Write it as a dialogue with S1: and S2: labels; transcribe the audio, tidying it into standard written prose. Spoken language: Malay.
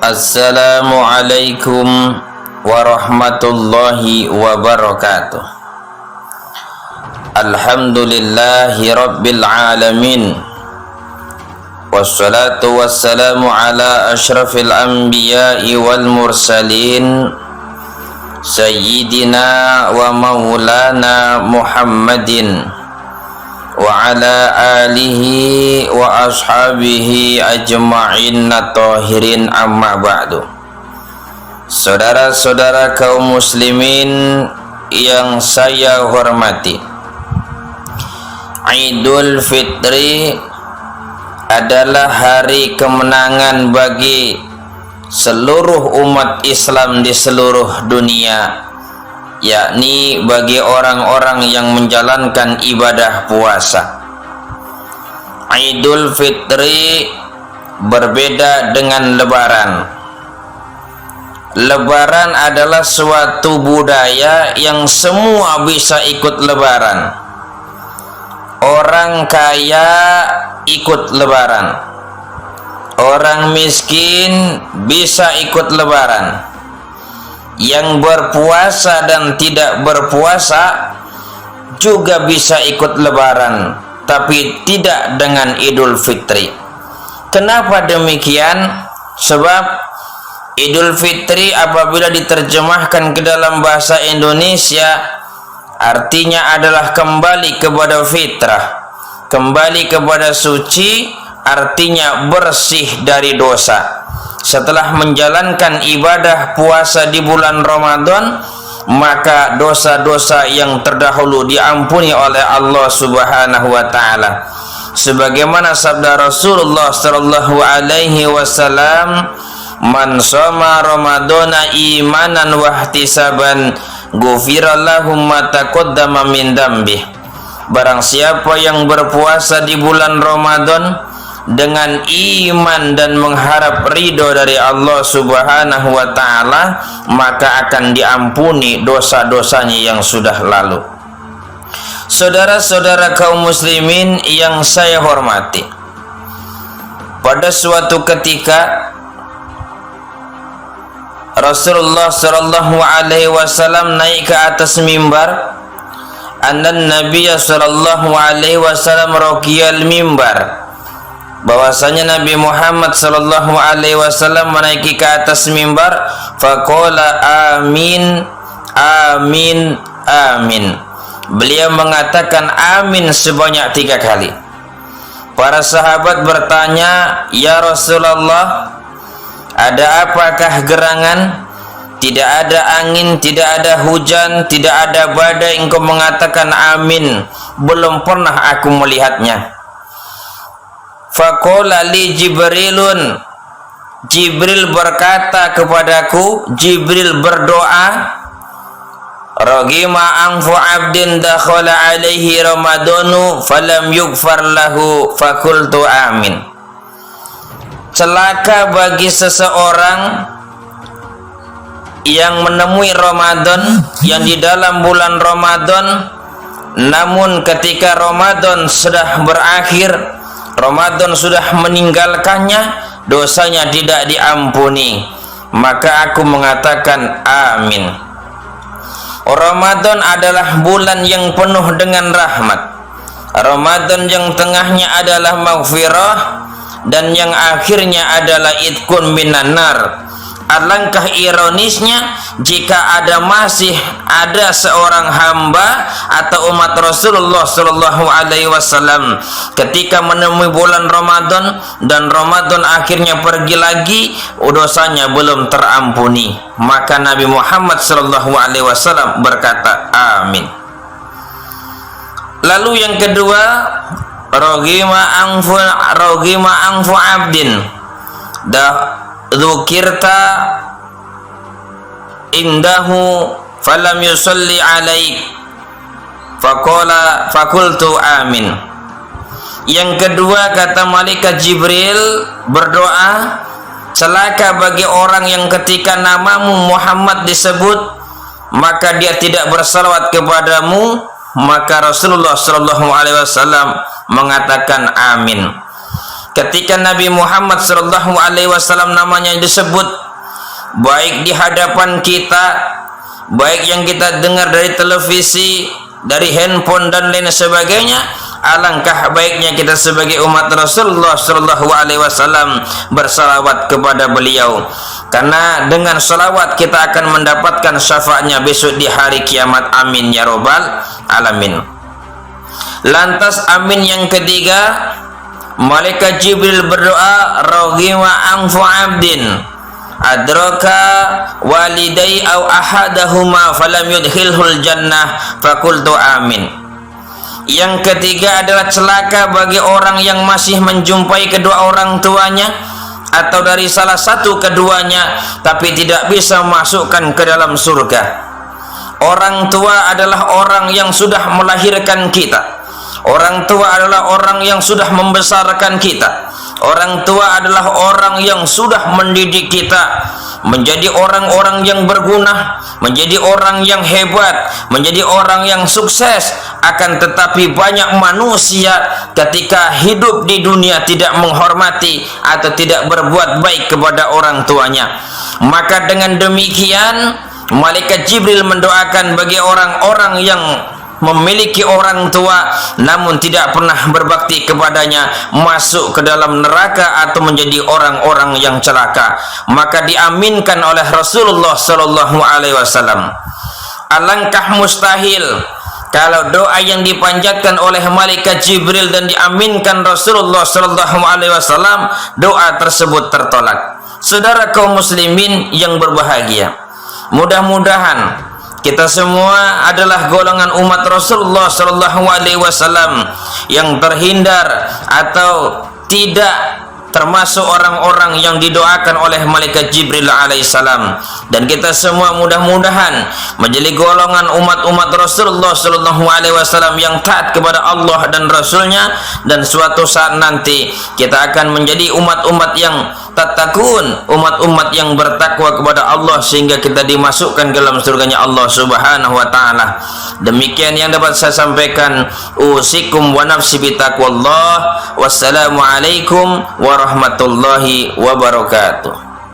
S1: Assalamualaikum warahmatullahi wabarakatuh. Alhamdulillahi rabbil alamin. Wassalatu wassalamu ala ashrafil anbiya'i wal mursalin Sayyidina wa maulana Muhammadin wa ala alihi wa ashabihi ajma'in tahirin, amma ba'du. Saudara-saudara kaum muslimin yang saya hormati, Idul Fitri adalah hari kemenangan bagi seluruh umat Islam di seluruh dunia, yakni bagi orang-orang yang menjalankan ibadah puasa. Idul Fitri berbeda dengan Lebaran. Lebaran adalah suatu budaya yang semua bisa ikut Lebaran. Orang kaya ikut Lebaran, orang miskin bisa ikut Lebaran. Yang berpuasa dan tidak berpuasa juga bisa ikut Lebaran, tapi tidak dengan Idul Fitri. Kenapa demikian? Sebab Idul Fitri apabila diterjemahkan ke dalam bahasa Indonesia artinya adalah kembali kepada fitrah, kembali kepada suci, artinya bersih dari dosa. Setelah menjalankan ibadah puasa di bulan Ramadan, maka dosa-dosa yang terdahulu diampuni oleh Allah Subhanahu wa taala. Sebagaimana sabda Rasulullah sallallahu alaihi wasallam, "Man shoma Ramadana imanan wa ihtisaban, ghufira lahu ma taqaddama min dzambih." Barang siapa yang berpuasa di bulan Ramadan dengan iman dan mengharap ridho dari Allah Subhanahu wa ta'ala, maka akan diampuni dosa-dosanya yang sudah lalu. Saudara-saudara kaum muslimin yang saya hormati, pada suatu ketika Rasulullah sallallahu alaihi wasallam naik ke atas mimbar. Annan Nabiya sallallahu alaihi wasallam raqiyal mimbar, bahwasanya Nabi Muhammad sallallahu alaihi wasallam menaiki ke atas mimbar. Faqala amin amin amin. Beliau mengatakan amin sebanyak 3 kali. Para sahabat bertanya, "Ya Rasulullah, ada apakah gerangan? Tidak ada angin, tidak ada hujan, tidak ada badai, engkau mengatakan amin. Belum pernah aku melihatnya." Faqala li Jibrilun, Jibril berkata kepadaku, Jibril berdoa, "Ragima anfu abdin dakhala alaihi ramadanu falam yughfar lahu fakultu amin." Celaka bagi seseorang yang menemui Ramadan, yang di dalam bulan Ramadan, namun ketika Ramadan sudah berakhir, Ramadan sudah meninggalkannya, dosanya tidak diampuni. Maka aku mengatakan amin. Ramadan adalah bulan yang penuh dengan rahmat. Ramadan yang tengahnya adalah maghfirah dan yang akhirnya adalah itqun minan nar. Alangkah ironisnya jika masih ada seorang hamba atau umat Rasulullah sallallahu alaihi wasallam ketika menemui bulan Ramadan dan Ramadan akhirnya pergi lagi, dosanya belum terampuni. Maka Nabi Muhammad sallallahu alaihi wasallam berkata amin. Lalu yang kedua, ragima anfu abdin dzukirta indahu falam yusalli alaik faqala fakultu amin. Yang kedua, kata malaikat Jibril berdoa, celaka bagi orang yang ketika namamu Muhammad disebut maka dia tidak bersalawat kepadamu. Maka Rasulullah sallallahu alaihi wasallam mengatakan amin. ketika Nabi Muhammad sallallahu alaihi wasallam namanya disebut, baik di hadapan kita, baik yang kita dengar dari televisi, dari handphone dan lain sebagainya, alangkah baiknya kita sebagai umat Rasulullah sallallahu alaihi wasallam bersalawat kepada beliau, karena dengan salawat kita akan mendapatkan syafaatnya besok di hari kiamat. Amin ya rabbal alamin. Lantas amin yang ketiga, malaikat Jibril berdoa, raghima anfu abdin adraka walidai au ahadahuma falam yudkhilhul jannah fakultu amin. Yang ketiga adalah celaka bagi orang yang masih menjumpai kedua orang tuanya atau dari salah satu keduanya tapi tidak bisa masukkan ke dalam surga. Orang tua adalah orang yang sudah melahirkan kita. Orang tua adalah orang yang sudah membesarkan kita. Orang tua adalah orang yang sudah mendidik kita menjadi orang-orang yang berguna, menjadi orang yang hebat, menjadi orang yang sukses. Akan tetapi banyak manusia ketika hidup di dunia tidak menghormati atau tidak berbuat baik kepada orang tuanya. Maka dengan demikian malaikat Jibril mendoakan bagi orang-orang yang memiliki orang tua namun tidak pernah berbakti kepadanya masuk ke dalam neraka atau menjadi orang-orang yang celaka. Maka diaminkan oleh Rasulullah sallallahu alaihi wasallam. Alangkah mustahil kalau doa yang dipanjatkan oleh malaikat Jibril dan diaminkan Rasulullah sallallahu alaihi wasallam, doa tersebut tertolak. Saudara kaum muslimin yang berbahagia, mudah-mudahan kita semua adalah golongan umat Rasulullah sallallahu alaihi wasallam yang terhindar atau tidak termasuk orang-orang yang didoakan oleh malaikat Jibril alaihissalam. Dan kita semua mudah-mudahan menjadi golongan umat-umat Rasulullah sallallahu alaihi wasallam yang taat kepada Allah dan Rasulnya, dan suatu saat nanti kita akan menjadi umat-umat yang tattaqun, umat-umat yang bertakwa kepada Allah sehingga kita dimasukkan ke dalam surganya Allah subhanahu wa ta'ala. Demikian yang dapat saya sampaikan. Usikum wa nafsi bitaqwallah. Wassalamualaikum warahmatullahi wabarakatuh.